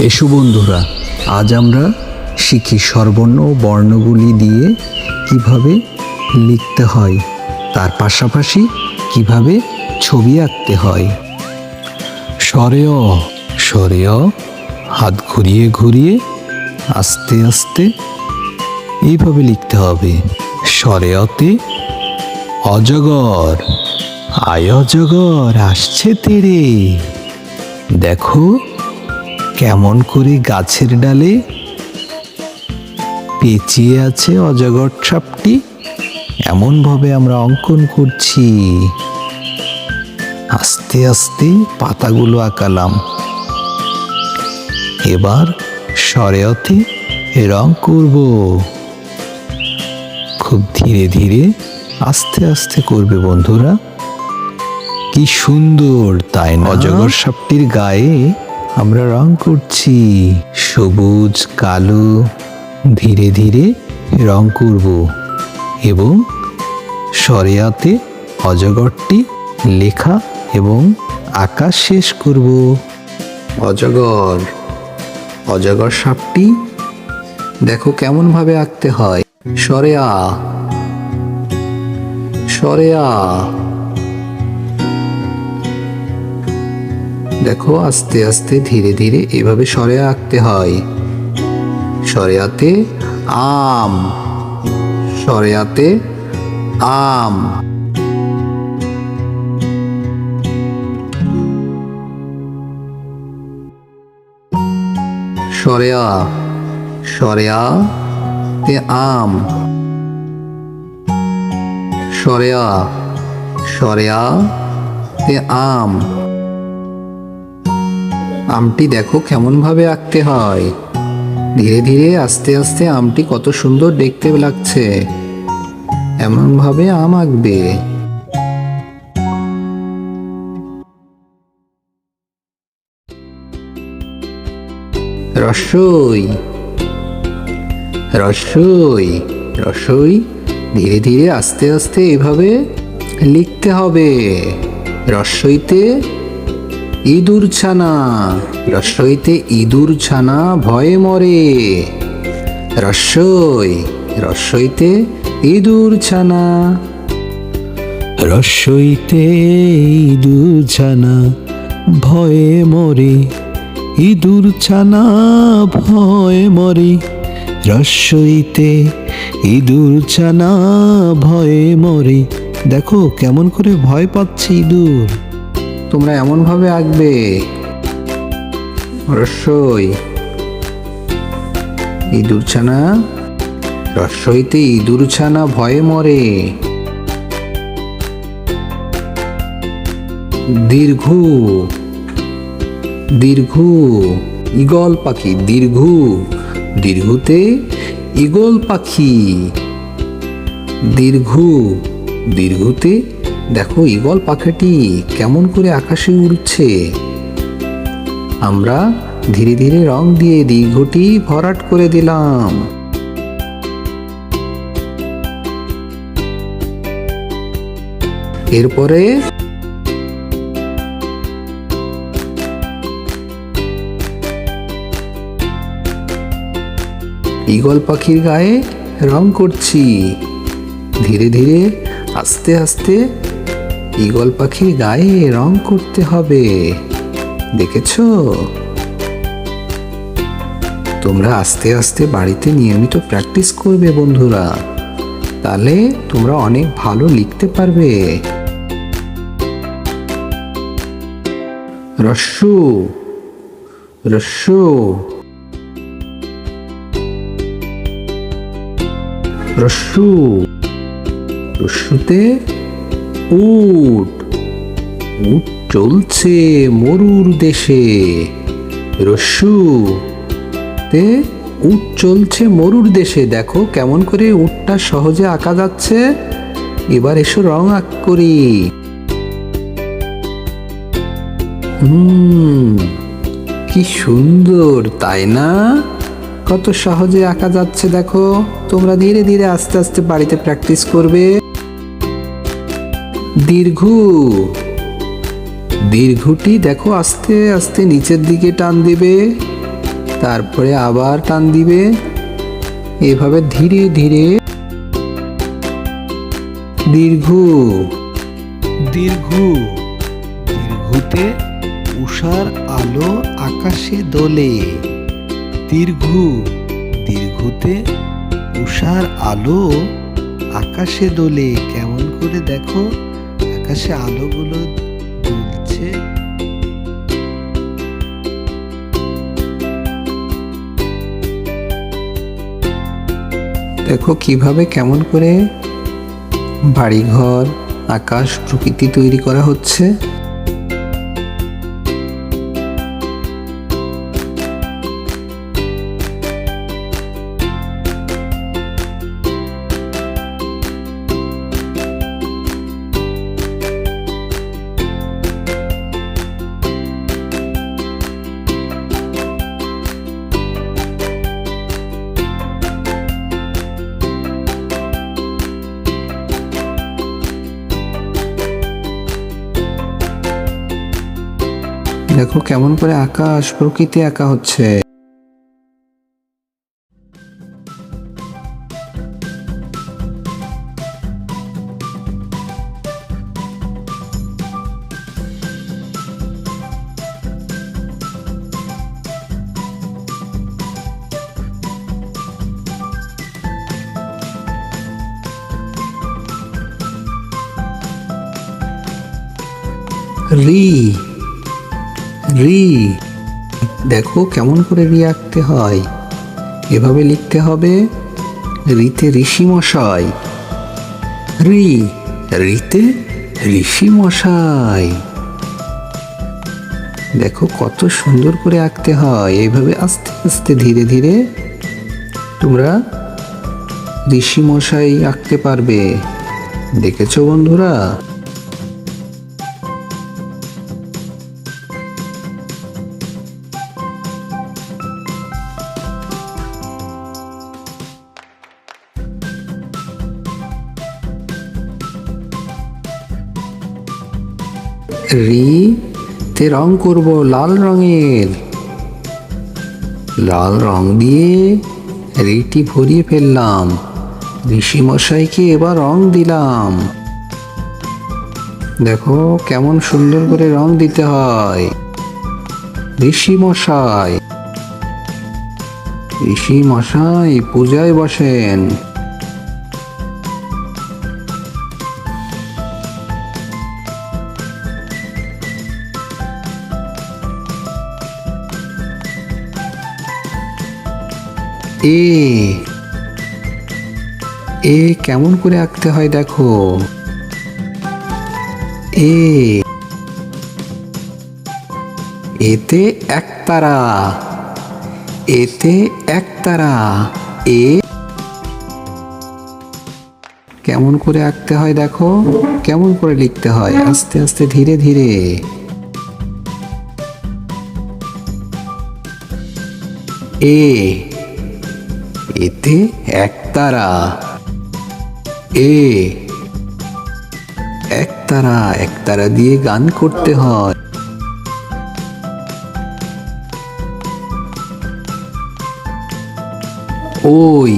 এসো বন্ধুরা, আজ আমরা শিখি স্বরবর্ণ ও বর্ণগুলি দিয়ে কিভাবে লিখতে হয়, তার পাশাপাশি কিভাবে ছবি আঁকতে হয়। স্বরে অ, স্বরে অ, হাত ঘুরিয়ে ঘুরিয়ে আস্তে আস্তে এইভাবে লিখতে হবে। স্বরে অতে অজগর, আয় অজগর আসছে তেরে। দেখো কেমন করে গাছের ডালে পেঁচিয়ে আছে অজগর সাপটি, এমনভাবে আমরা অঙ্কন করছি। আস্তে আস্তে পাতাগুলো আঁকালাম। এবার স্বরেয়তে রং করব। খুব ধীরে ধীরে আস্তে আস্তে করবে বন্ধুরা। কি সুন্দর তাই না? অজগর সাপটির গায়ে আমরা রং করছি সবুজ কালো। ধীরে ধীরে রং করব এবং স্বরেয়াতে অজগরটি লেখা এবং আঁকা শেষ করব। অজগর, অজগর সাপটি দেখো কেমন ভাবে আঁকতে হয়। স্বরেয়া, স্বরেয়া, দেখো আস্তে আস্তে ধীরে ধীরে এভাবে স্বরেয়া আঁকতে হয়। স্বরেয়াতে আম, স্বরেয়াতে আম। স্বরেয়া, স্বরেয়াতে আম। স্বরেয়া, স্বরেয়াতে আম। আমটি দেখো কেমন ভাবে আঁকতে হয়। ধীরে ধীরে আস্তে আস্তে আমটি কত সুন্দর দেখতে লাগছে, এমন ভাবে আম আঁকবে। রসই, রসই, রসই ধীরে ধীরে আস্তে আস্তে এভাবে লিখতে হবে। রসইতে ইঁদুর ছানা, রসইতে ইঁদুর ছানা ভয়ে মরে। রসই, রসইতে ইঁদুর ছানা। রসইতে ইঁদুর ছানা ভয়ে মরে, ইঁদুর ছানা ভয়ে মরে। রসইতে ইঁদুর ছানা ভয়ে মরে। দেখো কেমন করে ভয় পাচ্ছে ইঁদুর। তোমরা এমন ভাবে আঁকবে। রসই, ইঁদুর ছানা, রসইতে ইঁদুর ছানা ভয়ে মরে। দীর্ঘ, দীর্ঘ, ঈগল পাখি। দীর্ঘ, দীর্ঘতে ঈগল পাখি। দীর্ঘ, দীর্ঘতে দেখো ঈগল পাখিটি কেমন করে আকাশে উড়ছে। আমরা ধীরে ধীরে রং দিয়ে দীর্ঘটি ভরাট করে দিলাম। এরপরে ঈগল পাখির গায়ে রং করছি। ধীরে ধীরে আস্তে আস্তে ঈগল পাখির গায়ে রং করতে হবে। দেখেছো? তোমরা আস্তে আস্তে বাড়িতে নিয়মিত প্র্যাকটিস করবে বন্ধুরা, তাহলে তোমরা অনেক ভালো লিখতে পারবে। রস্যু, রস্যু, রস্যু, রস্যুতে উট, উট চলছে মরুর দেশে। রস্যুতে উট চলছে মরুর দেশে। দেখো কেমন করে উটটা সহজে আঁকা যাচ্ছে। এবার এসো রং আঁক করি। কি সুন্দর তাই না? কত সহজে আঁকা যাচ্ছে দেখো। তোমরা ধীরে ধীরে আস্তে আস্তে বাড়িতে প্র্যাকটিস করবে। দীর্ঘ, দীর্ঘটি দেখো আস্তে আস্তে নিচের দিকে টান দিবে। তারপরে আবার টান দিবে। এভাবে ধীরে ধীরে দীর্ঘ। দীর্ঘ, দীর্ঘতে উষার আলো আকাশে দোলে। দীর্ঘ, দীর্ঘতে উষার আলো আকাশে দোলে। কেমন করে দেখো আকাশে আলোগুলো দুলছে। দেখো কিভাবে কেমন করে বাড়িঘর, আকাশ, প্রকৃতি তৈরি করা হচ্ছে। দেখো কেমন করে আকাশ, প্রকৃতি আঁকা হচ্ছে। রি, রি, দেখো কেমন করে রি আঁকতে হয়। এভাবে লিখতে হবে, রিতে ঋষি মশাই। রি, রিতে ঋষি মশাই। দেখো কত সুন্দর করে আঁকতে হয়। এইভাবে আস্তে আস্তে ধীরে ধীরে তোমরা ঋষি মশাই আঁকতে পারবে। দেখেছো বন্ধুরা? রি তে রং করব লাল রঙের। লাল রং দিয়ে রিটি ভরিয়ে ফেললাম। ঋষি মশাইকে এবার রং দিলাম। দেখো কেমন সুন্দর করে রং দিতে হয়। ঋষি মশাই, ঋষি মশাই পূজায় বসেন। এ, এ কেমন করে আঁকতে হয় দেখো। এ, এতে একতারা। এতে একতারা। এ কেমন করে আঁকতে হয় দেখো, কেমন করে লিখতে হয়। আস্তে আস্তে ধীরে ধীরে। এ, এতে একতারা। এ, একতারা, একতারা দিয়ে গান করতে হয়। ওই,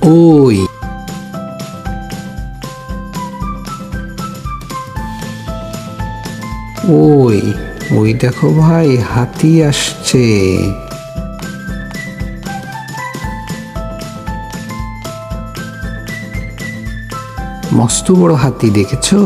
ওই, ওই, ওই দেখো ভাই হাতি আসছে। মস্ত বড় হাতি, দেখেছো?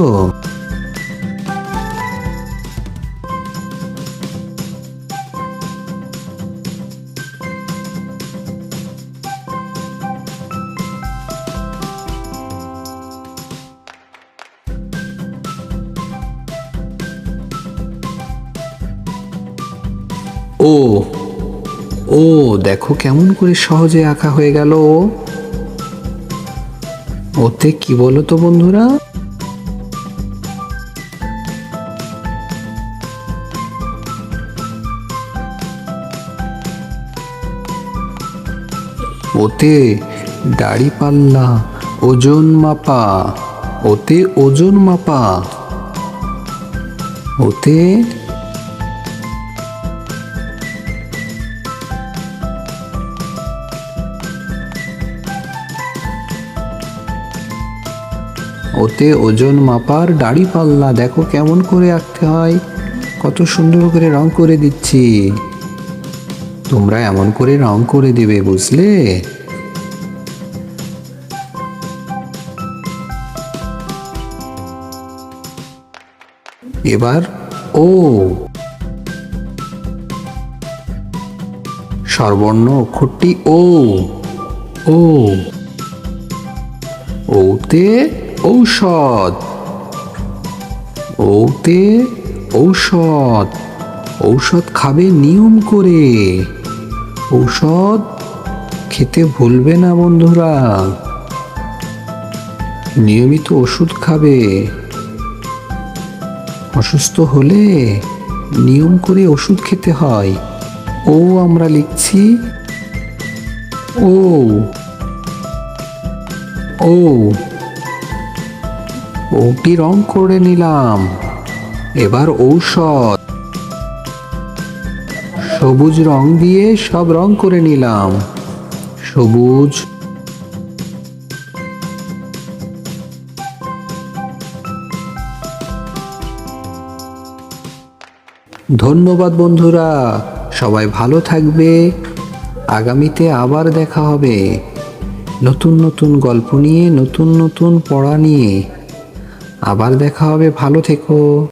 ও, ও দেখো কেমন করে সহজে আঁকা হয়ে গেল। ওতে কি বলো তো বন্ধুরা? ওতে দাড়ি পাল্লা, ওজন মাপা। ওতে ওজন মাপা। ওতে ওতে ওজন মাপার দাড়ি পাল্লা, দেখো কেমন করে আঁকতে হয়, কত সুন্দর করে রং করে দিচ্ছি। তোমরা এমন করে রং করে দেবে, বুঝলে? এবার ও স্বরবর্ণ অক্ষরটি ও। ও ওতে ঔষধ, ওতে ঔষধ, ঔষধ খাবে নিয়ম করে। ঔষধ খেতে ভুলবে না বন্ধুরা, নিয়মিত ওষুধ খাবে। অসুস্থ হলে নিয়ম করে ওষুধ খেতে হয়। ও আমরা লিখছি ও। ও ওটি রং করে নিলাম। এবার ঔষধ, সবুজ রং দিয়ে সব রং করে নিলাম। সবুজ, ধন্যবাদ বন্ধুরা, সবাই ভালো থাকবে। আগামীতে আবার দেখা হবে নতুন নতুন গল্প নিয়ে, নতুন নতুন পড়া নিয়ে। আবার দেখা হবে, ভালো থেকো।